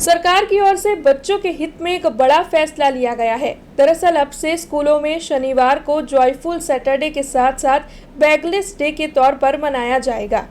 सरकार की ओर से बच्चों के हित में एक बड़ा फैसला लिया गया है। दरअसल अब से स्कूलों में शनिवार को जॉयफुल सैटरडे के साथ साथ बैगलेस डे के तौर पर मनाया जाएगा।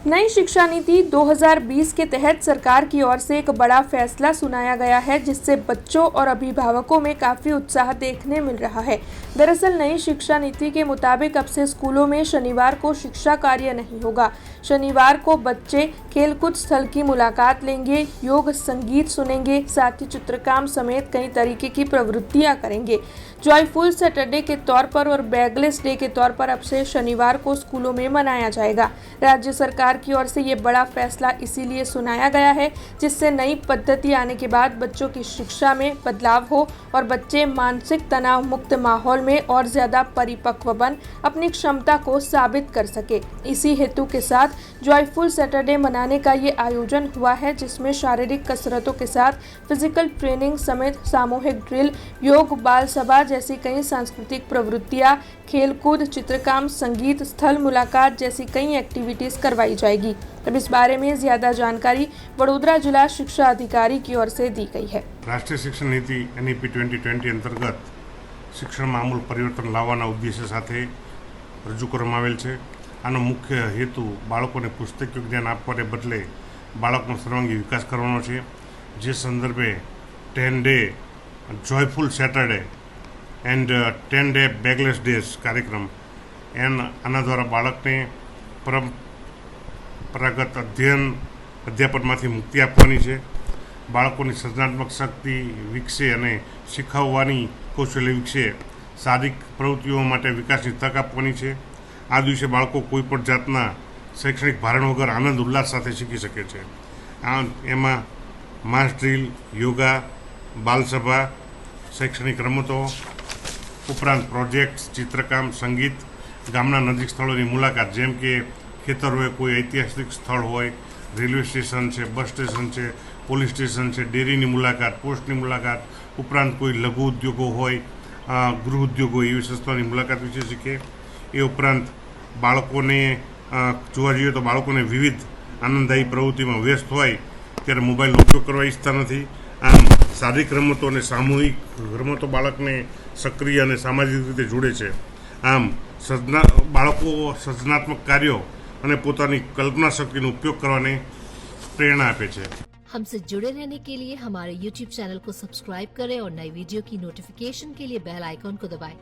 नई शिक्षा नीति 2020 के तहत सरकार की ओर से एक बड़ा फैसला सुनाया गया है, जिससे बच्चों और अभिभावकों में काफी उत्साह देखने मिल रहा है। दरअसल नई शिक्षा नीति के मुताबिक अब से स्कूलों में शनिवार को शिक्षा कार्य नहीं होगा। शनिवार को बच्चे खेलकूद स्थल की मुलाकात लेंगे, योग संगीत सुनेंगे, साथ ही चित्रकाम समेत कई तरीके की प्रवृत्तियां करेंगे। जॉयफुल सैटरडे के तौर पर और बैगलेस डे के तौर पर अब से शनिवार को स्कूलों में मनाया जाएगा। राज्य सरकार की ओर से ये बड़ा फैसला इसीलिए सुनाया गया है, जिससे नई पद्धति आने के बाद बच्चों की शिक्षा में बदलाव हो और बच्चे मानसिक तनाव मुक्त माहौल में और ज्यादा परिपक्व बन अपनी क्षमता को साबित कर सके। इसी हेतु के साथ जॉयफुल सैटरडे मनाने का ये आयोजन हुआ है, जिसमें शारीरिक कसरतों के साथ फिजिकल ट्रेनिंग समेत सामूहिक ड्रिल, योग, बाल सभा जैसी कई सांस्कृतिक प्रवृत्तियां, खेलकूद, चित्रकाम, संगीत, स्थल मुलाकात जैसी कई एक्टिविटीज करवाई जाएगी। अब इस बारे में ज्यादा जानकारी वडोदरा जिला शिक्षा अधिकारी की ओर से दी गई है। राष्ट्रीय शिक्षण नीति NEP 2020 अंतर्गत शिक्षण में आमूल परिवर्तन लाववाना उद्देश्य साथे रजू करवामां आवेल छे। आनो मुख्य हेतु बाळकोने पुस्तकीय ज्ञान आपवाने बदले बाळकनो सर्वांगी विकास करवानो छे। जे संदर्भे 10 day joyful Saturday and 10 day bagless days कार्यक्रम आना द्वारा बाळकने परंपरागत अध्यापनमांथी मुक्ति आपवानी छे। बाळकोनी सृजनात्मक शक्ति विकसे अने शीखववानी कौशल्य विकसे, शारीरिक प्रवृत्तिओ माटे विकासनी तक आपवानी छे। आ दिवसे बाळको कोईपण जातना शैक्षणिक भारण वगर आनंद उल्लास साथे शीखी शके छे। एमां मास ड्रील, योगा, बालसभा, शैक्षणिक रमतो उपरांत प्रोजेक्ट्स, चित्रकाम, संगीत, गामना नजीक स्थळोनी मुलाकात जेम के खेतर होय, कोई ऐतिहासिक स्थळ होय, रेलवे स्टेशन है, बस स्टेशन है, पोलीस स्टेशन है, डेरीनी मुलाकात, पोस्टनी मुलाकात, उपरांत कोई लघु उद्योगों होय, गृह उद्योग होय एवी संस्थाओनी मुलाकात विषे शीखे। ए उपरांत बाळकोने जोवा जईए तो बाळकोने विविध आनंददायी प्रवृत्तिमां व्यस्त होय त्यारे मोबाइलनो उपयोग करवा इच्छता नथी। आम शारीरिक रमतो अने सामूहिक रमतो बाळकने सक्रिय अने सामाजिक रीते जोड़े छे। आम बाळको सृजनात्मक कार्यों अने पोतानी कल्पना शक्तिनो उपयोग करवाने प्रेरणा आपे छे। हमसे जुड़े रहने के लिए हमारे YouTube चैनल को सब्सक्राइब करें और नई वीडियो की नोटिफिकेशन के लिए बेल आइकॉन को दबाएं।